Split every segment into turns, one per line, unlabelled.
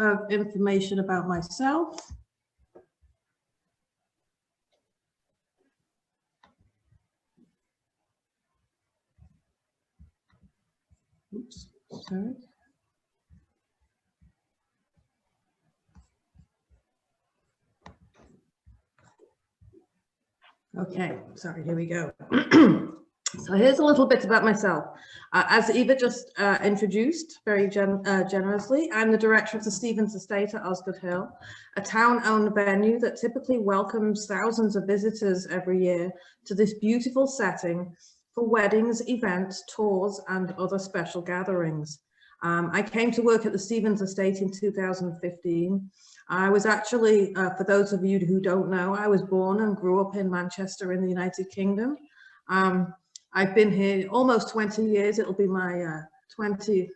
of information about myself. Oops, sorry. Okay, sorry, here we go. So here's a little bit about myself. As Eva just introduced very generously, I'm the director of the Stevens Estate at Osgood Hill, a town-owned venue that typically welcomes thousands of visitors every year to this beautiful setting for weddings, events, tours, and other special gatherings. I came to work at the Stevens Estate in 2015. I was actually, for those of you who don't know, I was born and grew up in Manchester in the United Kingdom. I've been here almost 20 years. It'll be my 20th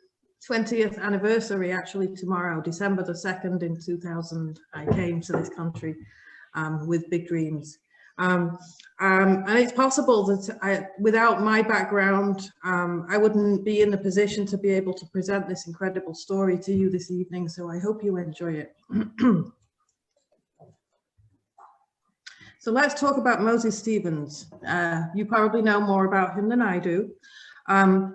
anniversary actually tomorrow, December the 2nd in 2000. I came to this country with big dreams. And it's possible that without my background, I wouldn't be in the position to be able to present this incredible story to you this evening. So I hope you enjoy it. So let's talk about Moses Stevens. You probably know more about him than I do.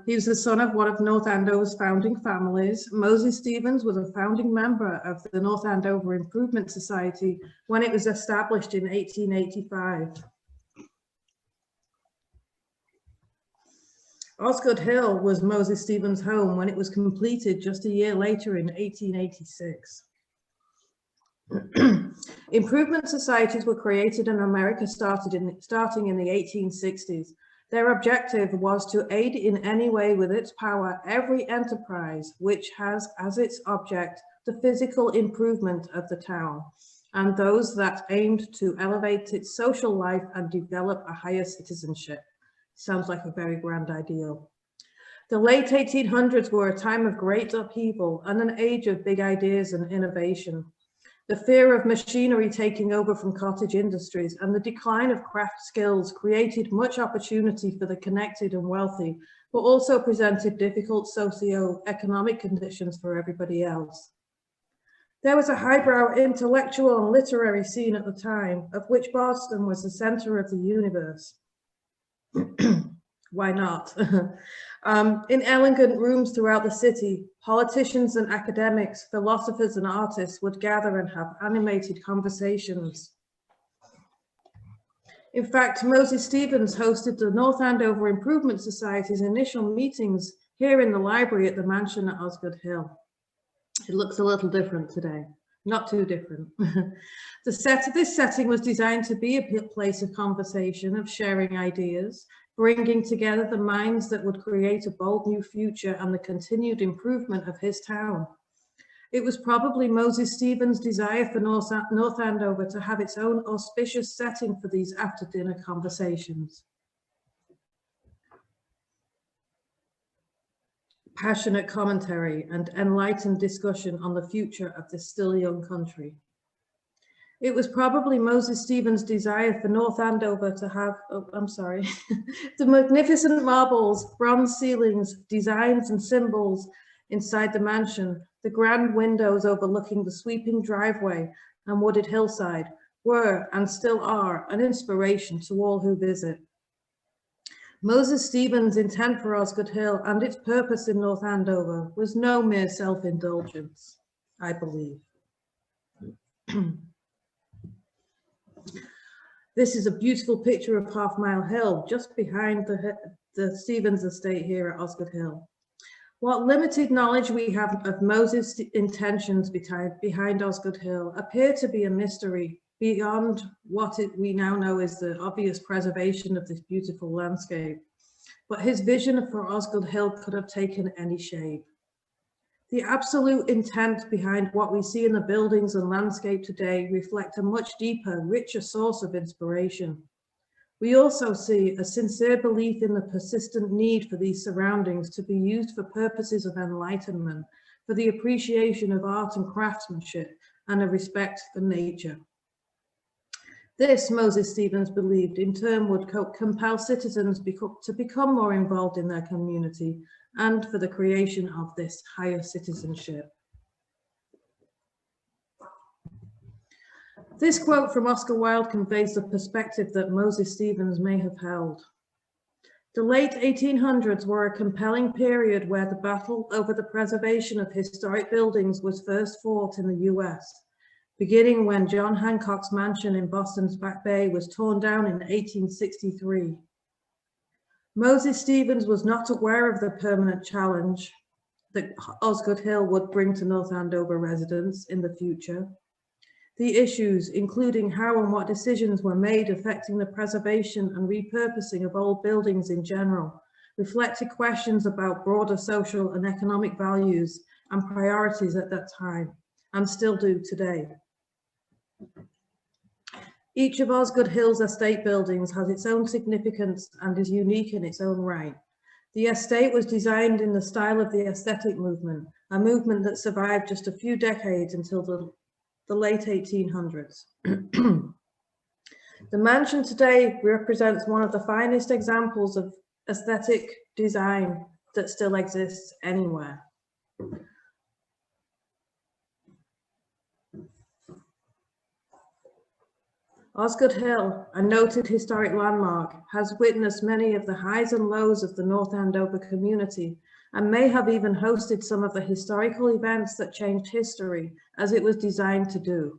He was the son of one of North Andover's founding families. Moses Stevens was a founding member of the North Andover Improvement Society when it was established in 1885. Osgood Hill was Moses Stevens' home when it was completed just a year later in 1886. Improvement societies were created in America starting in the 1860s. Their objective was to aid in any way with its power every enterprise which has as its object the physical improvement of the town, and those that aimed to elevate its social life and develop a higher citizenship. Sounds like a very grand ideal. The late 1800s were a time of great upheaval and an age of big ideas and innovation. The fear of machinery taking over from cottage industries and the decline of craft skills created much opportunity for the connected and wealthy, but also presented difficult socio-economic conditions for everybody else. There was a highbrow intellectual and literary scene at the time, of which Boston was the center of the universe. Why not? In elegant rooms throughout the city, politicians and academics, philosophers and artists would gather and have animated conversations. In fact, Moses Stevens hosted the North Andover Improvement Society's initial meetings here in the library at the mansion at Osgood Hill. It looks a little different today, not too different. This setting was designed to be a place of conversation, of sharing ideas, bringing together the minds that would create a bold new future and the continued improvement of his town. It was probably Moses Stevens' desire for North Andover to have its own auspicious setting for these after-dinner conversations. Passionate commentary and enlightened discussion on the future of this still young country. It was probably Moses Stevens' desire for North Andover to have, the magnificent marbles, bronze ceilings, designs and symbols inside the mansion, the grand windows overlooking the sweeping driveway and wooded hillside were and still are an inspiration to all who visit. Moses Stevens' intent for Osgood Hill and its purpose in North Andover was no mere self-indulgence, I believe. This is a beautiful picture of Half Mile Hill, just behind the Stevens estate here at Osgood Hill. What limited knowledge we have of Moses' intentions behind Osgood Hill appear to be a mystery beyond what we now know is the obvious preservation of this beautiful landscape. But his vision for Osgood Hill could have taken any shape. The absolute intent behind what we see in the buildings and landscape today reflect a much deeper, richer source of inspiration. We also see a sincere belief in the persistent need for these surroundings to be used for purposes of enlightenment, for the appreciation of art and craftsmanship, and a respect for nature. This, Moses Stevens believed, in turn would compel citizens to become more involved in their community and for the creation of this higher citizenship. This quote from Oscar Wilde conveys the perspective that Moses Stevens may have held. The late 1800s were a compelling period where the battle over the preservation of historic buildings was first fought in the US, beginning when John Hancock's mansion in Boston's Back Bay was torn down in 1863. Moses Stevens was not aware of the permanent challenge that Osgood Hill would bring to North Andover residents in the future. The issues, including how and what decisions were made affecting the preservation and repurposing of old buildings in general, reflected questions about broader social and economic values and priorities at that time, and still do today. Each of Osgood Hill's estate buildings has its own significance and is unique in its own right. The estate was designed in the style of the aesthetic movement, a movement that survived just a few decades until the late 1800s. The mansion today represents one of the finest examples of aesthetic design that still exists anywhere. Osgood Hill, a noted historic landmark, has witnessed many of the highs and lows of the North Andover community and may have even hosted some of the historical events that changed history as it was designed to do.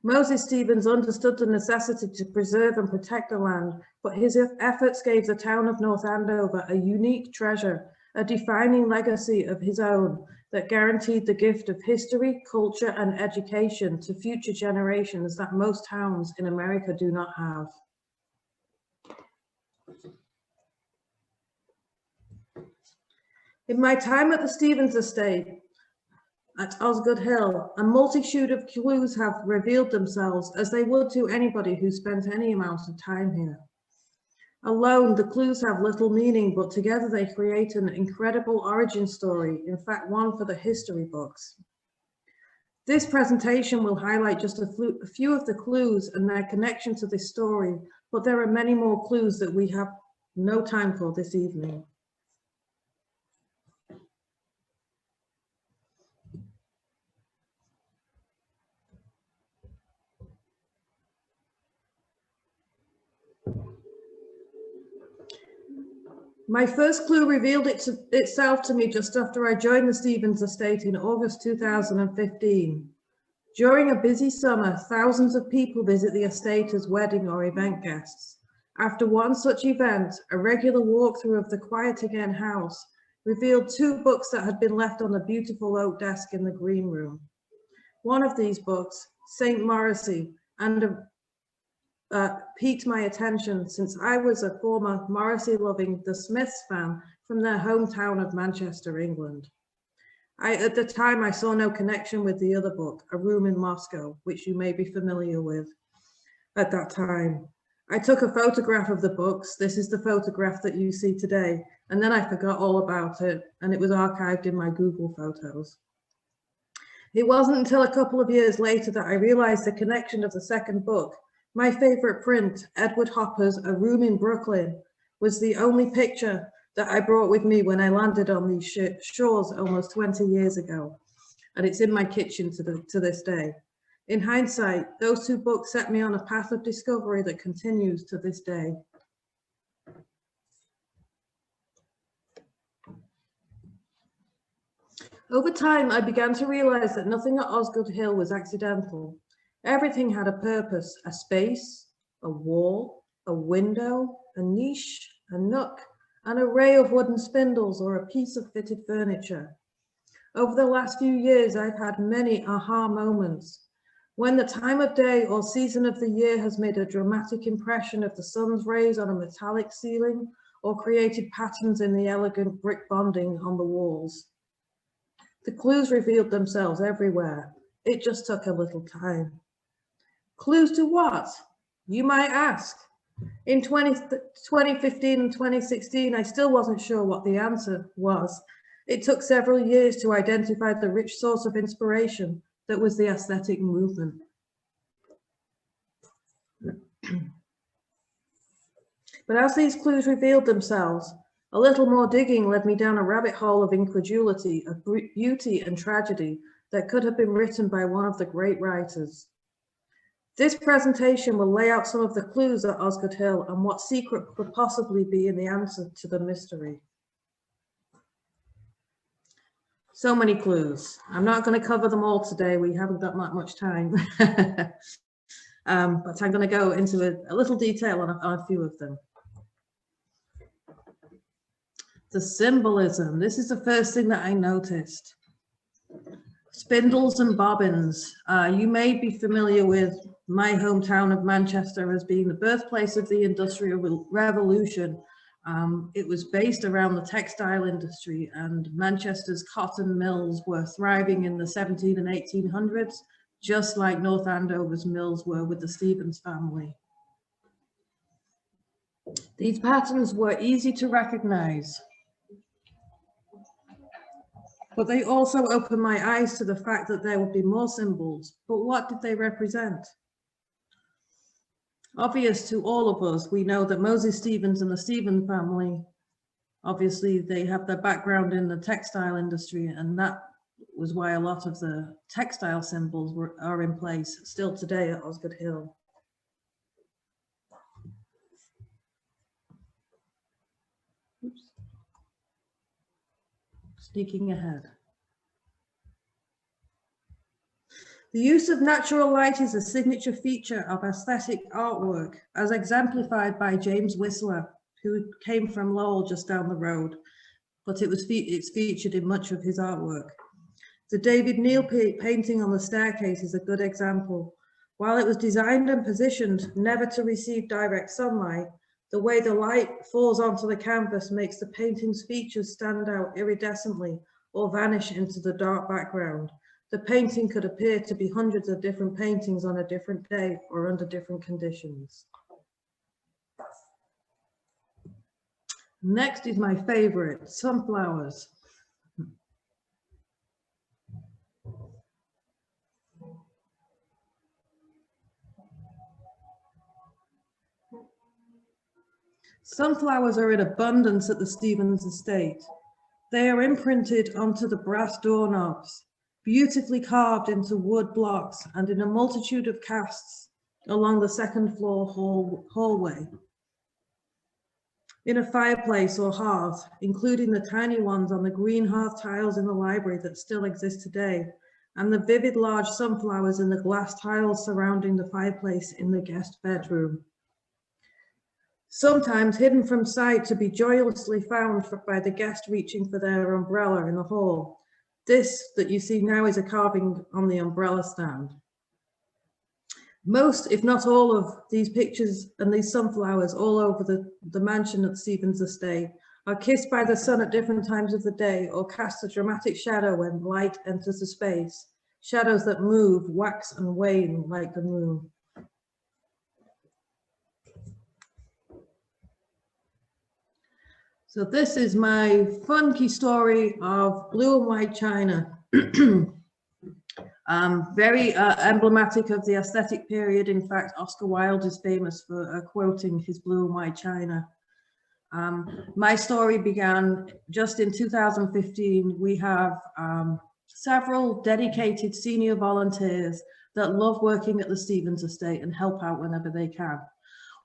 Moses Stevens understood the necessity to preserve and protect the land, but his efforts gave the town of North Andover a unique treasure, a defining legacy of his own that guaranteed the gift of history, culture, and education to future generations that most towns in America do not have. In my time at the Stevens estate at Osgood Hill, a multitude of clues have revealed themselves, as they would to anybody who spent any amount of time here. Alone, the clues have little meaning, but together they create an incredible origin story, in fact, one for the history books. This presentation will highlight just a few of the clues and their connection to this story, but there are many more clues that we have no time for this evening. My first clue revealed itself to me just after I joined the Stevens estate in August 2015. During a busy summer, thousands of people visit the estate as wedding or event guests. After one such event, a regular walkthrough of the Quiet Again house revealed 2 books that had been left on a beautiful oak desk in the green room. One of these books, St. Morrissey, piqued my attention since I was a former Morrissey-loving The Smiths fan from their hometown of Manchester, England. At the time, I saw no connection with the other book, A Room in Moscow, which you may be familiar with at that time. I took a photograph of the books. This is the photograph that you see today. And then I forgot all about it, and it was archived in my Google Photos. It wasn't until a couple of years later that I realized the connection of the second book. My favorite print, Edward Hopper's A Room in Brooklyn, was the only picture that I brought with me when I landed on these shores almost 20 years ago. And it's in my kitchen to this day. In hindsight, those 2 books set me on a path of discovery that continues to this day. Over time, I began to realize that nothing at Osgood Hill was accidental. Everything had a purpose, a space, a wall, a window, a niche, a nook, an array of wooden spindles, or a piece of fitted furniture. Over the last few years, I've had many aha moments. When the time of day or season of the year has made a dramatic impression of the sun's rays on a metallic ceiling or created patterns in the elegant brick bonding on the walls. The clues revealed themselves everywhere. It just took a little time. Clues to what? You might ask. In 2015 and 2016, I still wasn't sure what the answer was. It took several years to identify the rich source of inspiration that was the aesthetic movement. But as these clues revealed themselves, a little more digging led me down a rabbit hole of incredulity, of beauty and tragedy that could have been written by one of the great writers. This presentation will lay out some of the clues at Osgood Hill and what secret could possibly be in the answer to the mystery. So many clues. I'm not going to cover them all today. We haven't got that much time. But I'm going to go into a little detail on a few of them. The symbolism. This is the first thing that I noticed. Spindles and bobbins. You may be familiar with my hometown of Manchester as being the birthplace of the Industrial Revolution. It was based around the textile industry, and Manchester's cotton mills were thriving in the 17 and 1800s, just like North Andover's mills were with the Stevens family. These patterns were easy to recognize, but they also opened my eyes to the fact that there would be more symbols. But what did they represent? Obvious to all of us, we know that Moses Stevens and the Stevens family, obviously they have their background in the textile industry, and that was why a lot of the textile symbols are in place still today at Osgood Hill. Oops. Sneaking ahead. The use of natural light is a signature feature of aesthetic artwork, as exemplified by James Whistler, who came from Lowell just down the road, but it's featured in much of his artwork. The David Neal painting on the staircase is a good example. While it was designed and positioned never to receive direct sunlight, the way the light falls onto the canvas makes the painting's features stand out iridescently or vanish into the dark background. The painting could appear to be hundreds of different paintings on a different day or under different conditions. Next is my favorite, sunflowers. Sunflowers are in abundance at the Stevens estate. They are imprinted onto the brass doorknobs, beautifully carved into wood blocks and in a multitude of casts along the second floor hallway. In a fireplace or hearth, including the tiny ones on the green hearth tiles in the library that still exist today, and the vivid large sunflowers in the glass tiles surrounding the fireplace in the guest bedroom. Sometimes hidden from sight to be joyously found by the guest reaching for their umbrella in the hall. This that you see now is a carving on the umbrella stand. Most, if not all, of these pictures and these sunflowers all over the mansion at Stevens Estate are kissed by the sun at different times of the day or cast a dramatic shadow when light enters the space. Shadows that move, wax and wane like the moon. So this is my funky story of blue and white china. Very emblematic of the aesthetic period. In fact, Oscar Wilde is famous for quoting his blue and white china. My story began just in 2015. We have several dedicated senior volunteers that love working at the Stevens estate and help out whenever they can.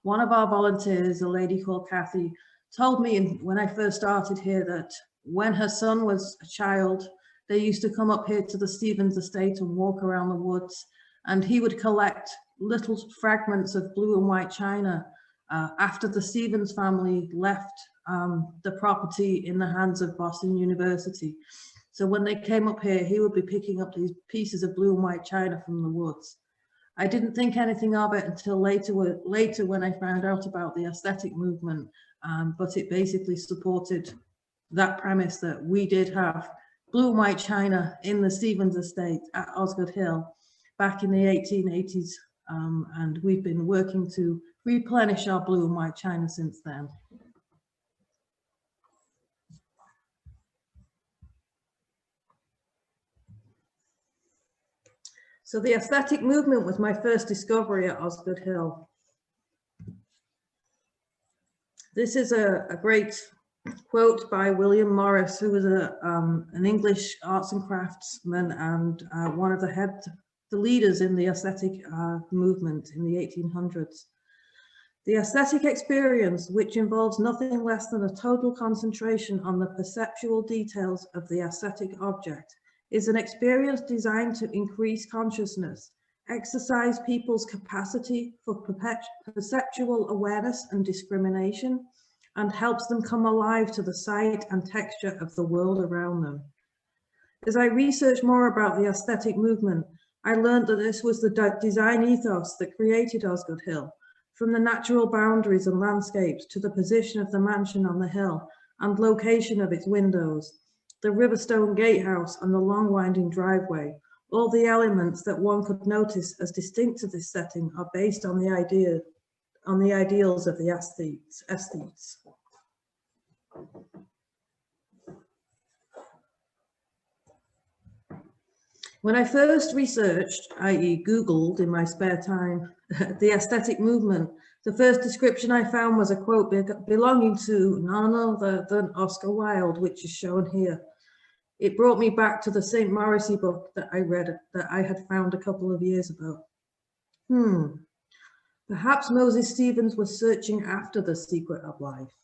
One of our volunteers, a lady called Kathy, told me when I first started here that when her son was a child, they used to come up here to the Stevens estate and walk around the woods, and he would collect little fragments of blue and white china after the Stevens family left the property in the hands of Boston University. So when they came up here, he would be picking up these pieces of blue and white china from the woods. I didn't think anything of it until later when I found out about the aesthetic movement, but it basically supported that premise that we did have blue and white china in the Stevens estate at Osgood Hill back in the 1880s, and we've been working to replenish our blue and white china since then. So the aesthetic movement was my first discovery at Osgood Hill. This is a great quote by William Morris, who was an English arts and craftsman and one of the the leaders in the aesthetic movement in the 1800s. The aesthetic experience, which involves nothing less than a total concentration on the perceptual details of the aesthetic object, is an experience designed to increase consciousness, exercise people's capacity for perceptual awareness and discrimination, and helps them come alive to the sight and texture of the world around them. As I researched more about the aesthetic movement, I learned that this was the design ethos that created Osgood Hill, from the natural boundaries and landscapes to the position of the mansion on the hill and location of its windows, the Riverstone gatehouse and the long winding driveway. All the elements that one could notice as distinct to this setting are based on the ideals of the aesthetes. When I first researched, i.e. Googled in my spare time, the aesthetic movement, the first description I found was a quote belonging to none other than Oscar Wilde, which is shown here. It brought me back to the St. Morrissey book that I read, that I had found a couple of years ago. Perhaps Moses Stevens was searching after the secret of life.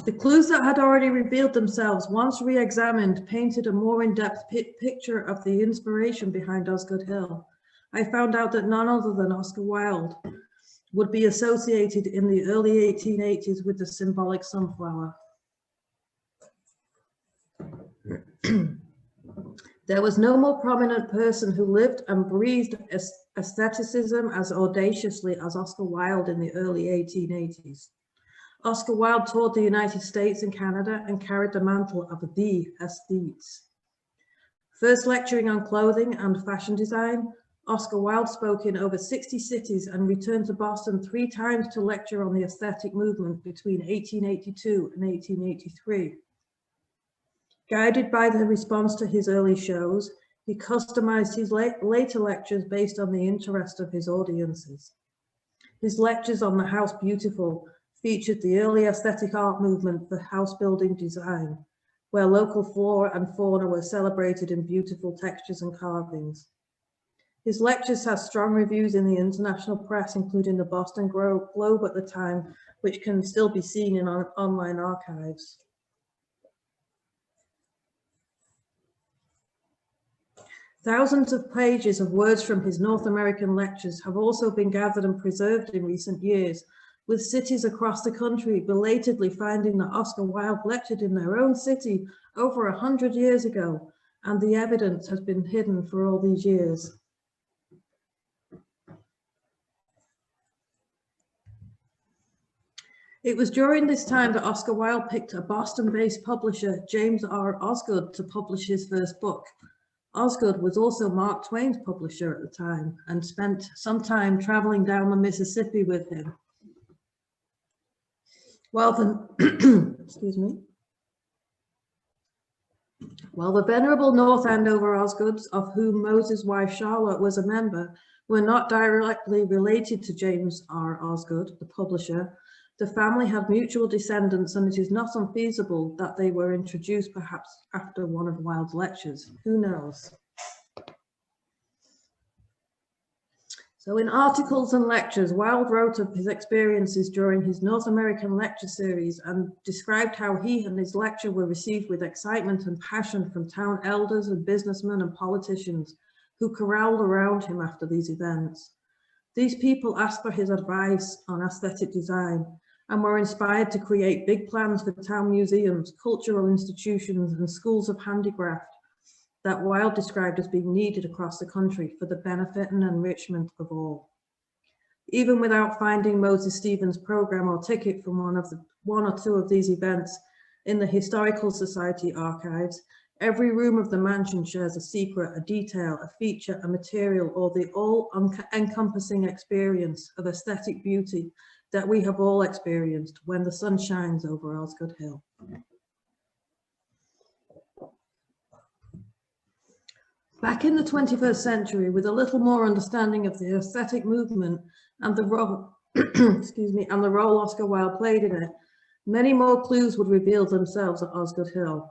The clues that had already revealed themselves, once re-examined, painted a more in-depth picture of the inspiration behind Osgood Hill. I found out that none other than Oscar Wilde would be associated in the early 1880s with the symbolic sunflower. There was no more prominent person who lived and breathed aestheticism as audaciously as Oscar Wilde in the early 1880s. Oscar Wilde toured the United States and Canada and carried the mantle of the aesthetes. First lecturing on clothing and fashion design, Oscar Wilde spoke in over 60 cities and returned to Boston 3 times to lecture on the aesthetic movement between 1882 and 1883. Guided by the response to his early shows, he customized his later lectures based on the interest of his audiences. His lectures on the House Beautiful featured the early aesthetic art movement for house building design, where local flora and fauna were celebrated in beautiful textures and carvings. His lectures had strong reviews in the international press, including the Boston Globe at the time, which can still be seen in online archives. Thousands of pages of words from his North American lectures have also been gathered and preserved in recent years, with cities across the country belatedly finding that Oscar Wilde lectured in their own city over 100 years ago, and the evidence has been hidden for all these years. It was during this time that Oscar Wilde picked a Boston-based publisher, James R. Osgood, to publish his first book. Osgood was also Mark Twain's publisher at the time and spent some time traveling down the Mississippi with him. While the, excuse me, while the venerable North Andover Osgoods, of whom Moses' wife Charlotte was a member, were not directly related to James R. Osgood, the publisher, the family had mutual descendants, and it is not unfeasible that they were introduced perhaps after one of Wilde's lectures. Who knows? So in articles and lectures, Wilde wrote of his experiences during his North American lecture series and described how he and his lecture were received with excitement and passion from town elders and businessmen and politicians who corralled around him after these events. These people asked for his advice on aesthetic design and were inspired to create big plans for town museums, cultural institutions, and schools of handicraft that Wilde described as being needed across the country for the benefit and enrichment of all. Even without finding Moses Stevens' program or ticket from one or two of these events in the Historical Society archives, every room of the mansion shares a secret, a detail, a feature, a material, or the all-encompassing experience of aesthetic beauty that we have all experienced when the sun shines over Osgood Hill. Back in the 21st century, with a little more understanding of the aesthetic movement and the role, excuse me, and the role Oscar Wilde played in it, many more clues would reveal themselves at Osgood Hill.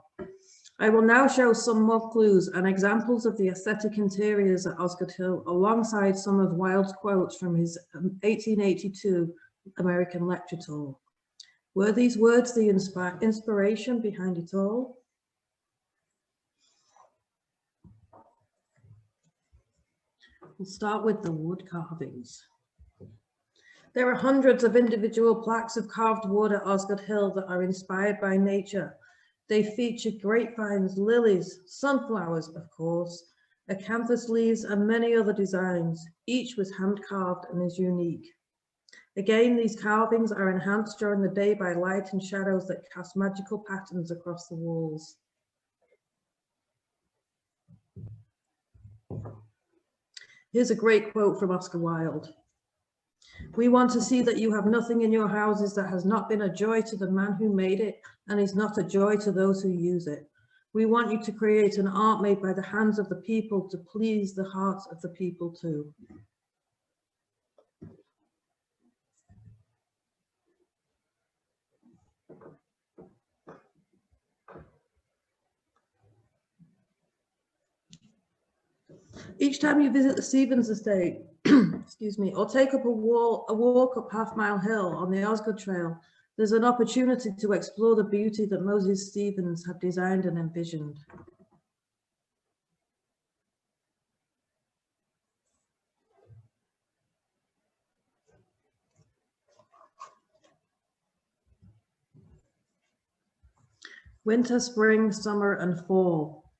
I will now show some more clues and examples of the aesthetic interiors at Osgood Hill, alongside some of Wilde's quotes from his 1882 American lecture tour. Were these words the inspiration behind it all? We'll start with the wood carvings. There are hundreds of individual plaques of carved wood at Osgood Hill that are inspired by nature. They feature grapevines, lilies, sunflowers, of course, acanthus leaves, and many other designs. Each was hand-carved and is unique. Again, these carvings are enhanced during the day by light and shadows that cast magical patterns across the walls. Here's a great quote from Oscar Wilde. We want to see that you have nothing in your houses that has not been a joy to the man who made it and is not a joy to those who use it. We want you to create an art made by the hands of the people to please the hearts of the people too. Each time you visit the Stevens estate, excuse me, or take up a walk up Half Mile Hill on the Osgood Trail, there's an opportunity to explore the beauty that Moses Stevens had designed and envisioned. Winter, spring, summer, and fall.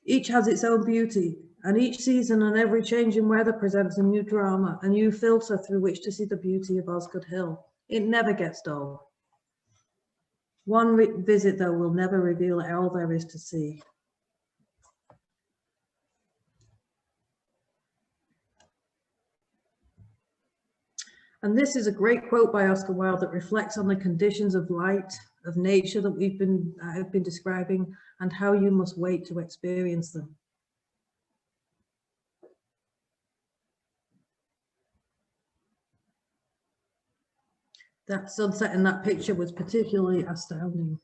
Each has its own beauty, and each season and every change in weather presents a new drama, a new filter through which to see the beauty of Osgood Hill. It never gets dull. One visit, though, will never reveal all there is to see. And this is a great quote by Oscar Wilde that reflects on the conditions of light, of nature that I've been describing, and how you must wait to experience them. That sunset in that picture was particularly astounding.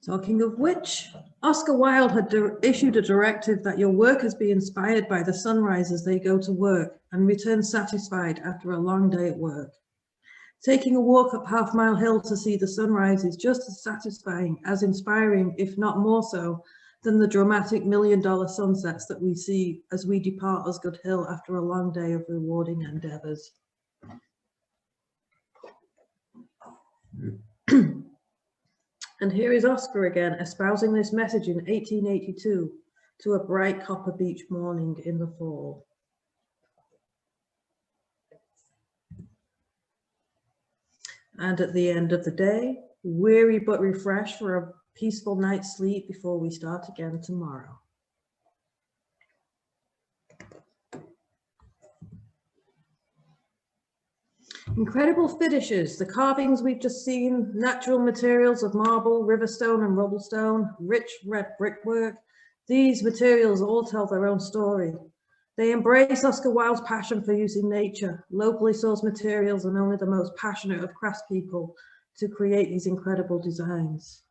Talking of which, Oscar Wilde had issued a directive that your workers be inspired by the sunrise as they go to work and return satisfied after a long day at work. Taking a walk up Half Mile Hill to see the sunrise is just as satisfying, as inspiring, if not more so, than the dramatic $1,000,000 sunsets that we see as we depart Osgood Hill after a long day of rewarding endeavours. And here is Oscar again, espousing this message in 1882 to a bright copper beach morning in the fall. And at the end of the day, weary but refreshed for a peaceful night's sleep before we start again tomorrow. Incredible finishes, the carvings we've just seen, natural materials of marble, riverstone and rubblestone, rich red brickwork. These materials all tell their own story. They embrace Oscar Wilde's passion for using nature, locally sourced materials, and only the most passionate of craftspeople to create these incredible designs.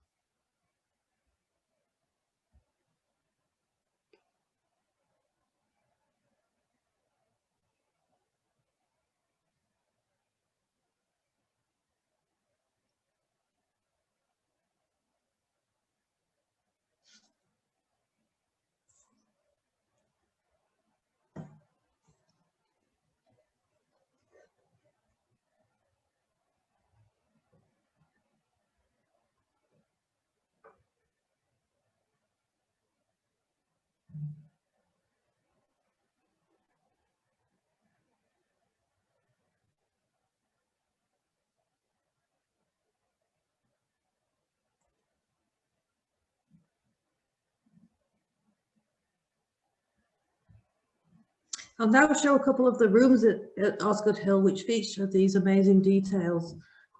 I'll now show a couple of the rooms at Osgood Hill which feature these amazing details.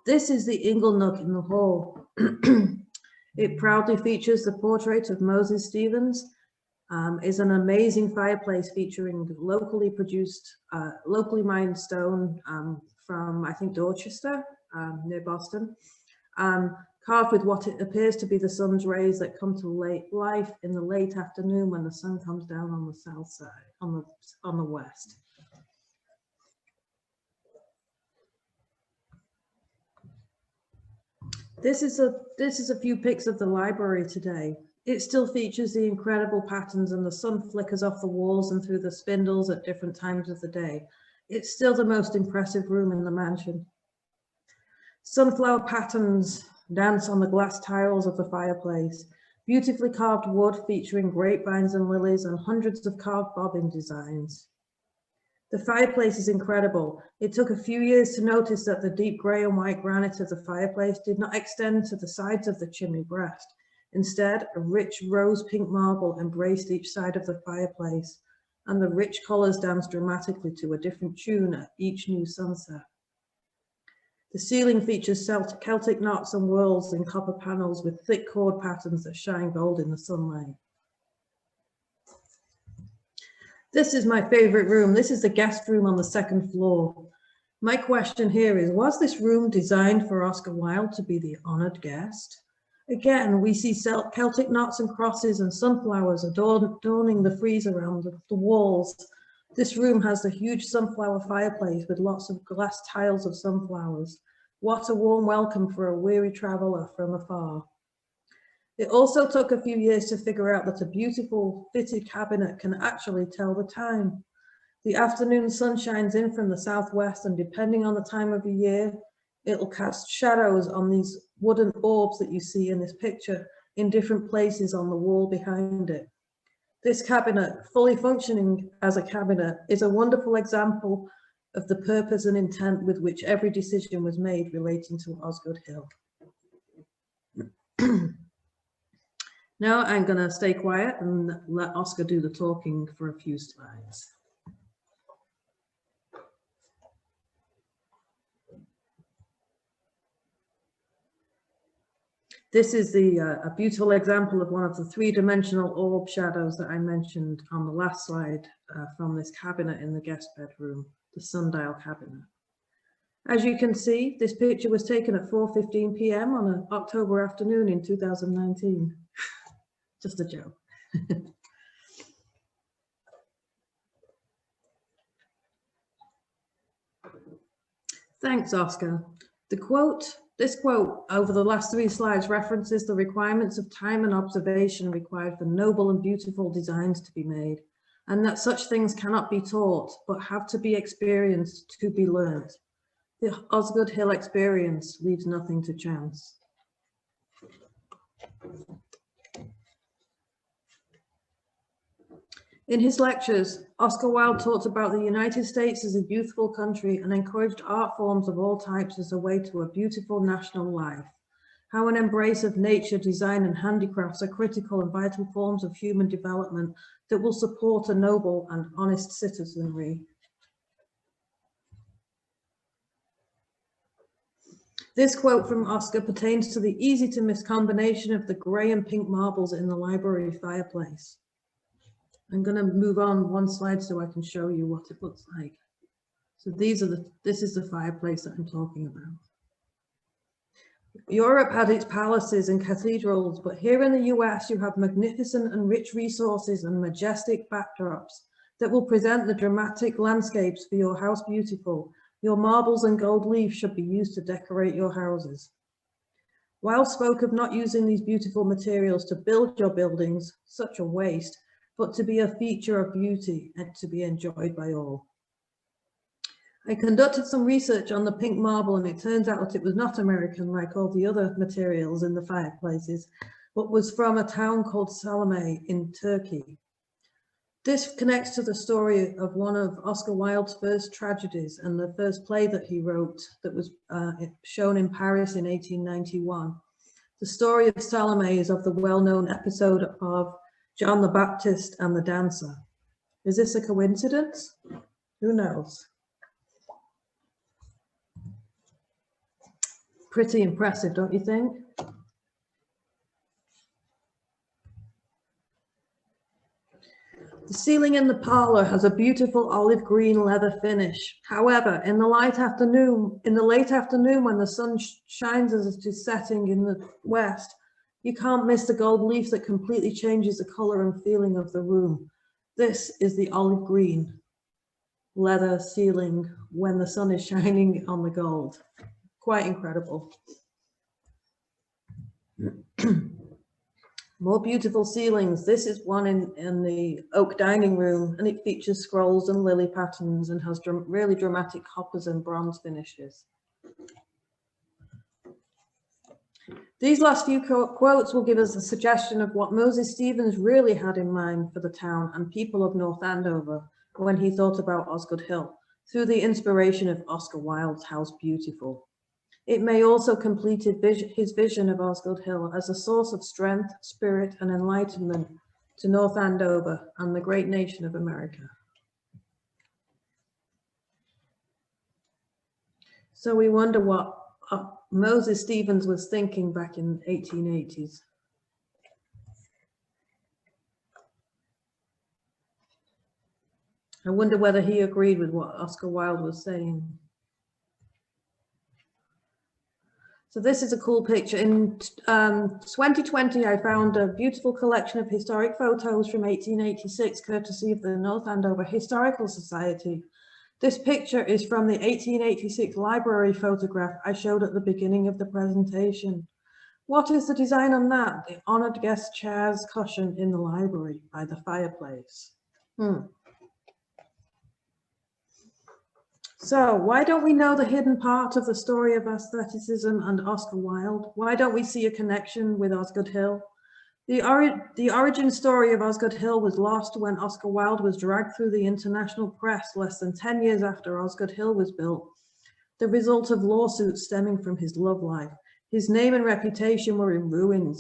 This is the ingle nook in the hall. It proudly features the portrait of Moses Stevens. Is an amazing fireplace featuring locally produced, locally mined stone from, I think, Dorchester, near Boston. carved with what it appears to be the sun's rays that come to life in the late afternoon when the sun comes down on the south side, on the west. This is a few pics of the library today. It still features the incredible patterns, and the sun flickers off the walls and through the spindles at different times of the day. It's still the most impressive room in the mansion. Sunflower patterns dance on the glass tiles of the fireplace. Beautifully carved wood featuring grapevines and lilies and hundreds of carved bobbin designs. The fireplace is incredible. It took a few years to notice that the deep grey and white granite of the fireplace did not extend to the sides of the chimney breast. Instead, a rich rose pink marble embraced each side of the fireplace, and the rich colours danced dramatically to a different tune at each new sunset. The ceiling features Celtic knots and whorls in copper panels with thick cord patterns that shine gold in the sunlight. This is my favorite room. This is the guest room on the second floor. My question here is, was this room designed for Oscar Wilde to be the honored guest? Again, we see Celtic knots and crosses and sunflowers adorning the frieze around the walls. This room has a huge sunflower fireplace with lots of glass tiles of sunflowers. What a warm welcome for a weary traveler from afar. It also took a few years to figure out that a beautiful fitted cabinet can actually tell the time. The afternoon sun shines in from the southwest, and depending on the time of the year, it'll cast shadows on these wooden orbs that you see in this picture in different places on the wall behind it. This cabinet, fully functioning as a cabinet, is a wonderful example of the purpose and intent with which every decision was made relating to Osgood Hill. Now I'm going to stay quiet and let Oscar do the talking for a few slides. This is a beautiful example of one of the three-dimensional orb shadows that I mentioned on the last slide from this cabinet in the guest bedroom, the sundial cabinet. As you can see, this picture was taken at 4:15 p.m. on an October afternoon in 2019. Just a joke. Thanks, Oscar. This quote over the last three slides references the requirements of time and observation required for noble and beautiful designs to be made, and that such things cannot be taught, but have to be experienced to be learnt. The Osgood Hill experience leaves nothing to chance. In his lectures, Oscar Wilde talked about the United States as a youthful country and encouraged art forms of all types as a way to a beautiful national life. How an embrace of nature, design, and handicrafts are critical and vital forms of human development that will support a noble and honest citizenry. This quote from Oscar pertains to the easy to miss combination of the grey and pink marbles in the library fireplace. I'm going to move on one slide so I can show you what it looks like. So this is the fireplace that I'm talking about. Europe had its palaces and cathedrals, but here in the US you have magnificent and rich resources and majestic backdrops that will present the dramatic landscapes for your house beautiful. Your marbles and gold leaf should be used to decorate your houses. Wilde spoke of not using these beautiful materials to build your buildings, such a waste, but to be a feature of beauty and to be enjoyed by all. I conducted some research on the pink marble, and it turns out that it was not American like all the other materials in the fireplaces, but was from a town called Salome in Turkey. This connects to the story of one of Oscar Wilde's first tragedies and the first play that he wrote that was shown in Paris in 1891. The story of Salome is of the well-known episode of John the Baptist and the Dancer. Is this a coincidence? Who knows? Pretty impressive, don't you think? The ceiling in the parlor has a beautiful olive green leather finish. However, in the late afternoon when the sun shines as it is setting in the west, you can't miss the gold leaf that completely changes the color and feeling of the room. This is the olive green leather ceiling when the sun is shining on the gold. Quite incredible. More beautiful ceilings. This is one in the oak dining room, and it features scrolls and lily patterns and has really dramatic hoppers and bronze finishes. These last few quotes will give us a suggestion of what Moses Stevens really had in mind for the town and people of North Andover when he thought about Osgood Hill, through the inspiration of Oscar Wilde's House Beautiful. It may also complete his vision of Osgood Hill as a source of strength, spirit, and enlightenment to North Andover and the great nation of America. So we wonder what Moses Stevens was thinking back in the 1880s. I wonder whether he agreed with what Oscar Wilde was saying. So this is a cool picture. In 2020, I found a beautiful collection of historic photos from 1886, courtesy of the North Andover Historical Society. This picture is from the 1886 library photograph I showed at the beginning of the presentation. What is the design on that? The honored guest chair's cushion in the library by the fireplace. So why don't we know the hidden part of the story of aestheticism and Oscar Wilde? Why don't we see a connection with Osgood Hill? The origin story of Osgood Hill was lost when Oscar Wilde was dragged through the international press less than 10 years after Osgood Hill was built, the result of lawsuits stemming from his love life. His name and reputation were in ruins.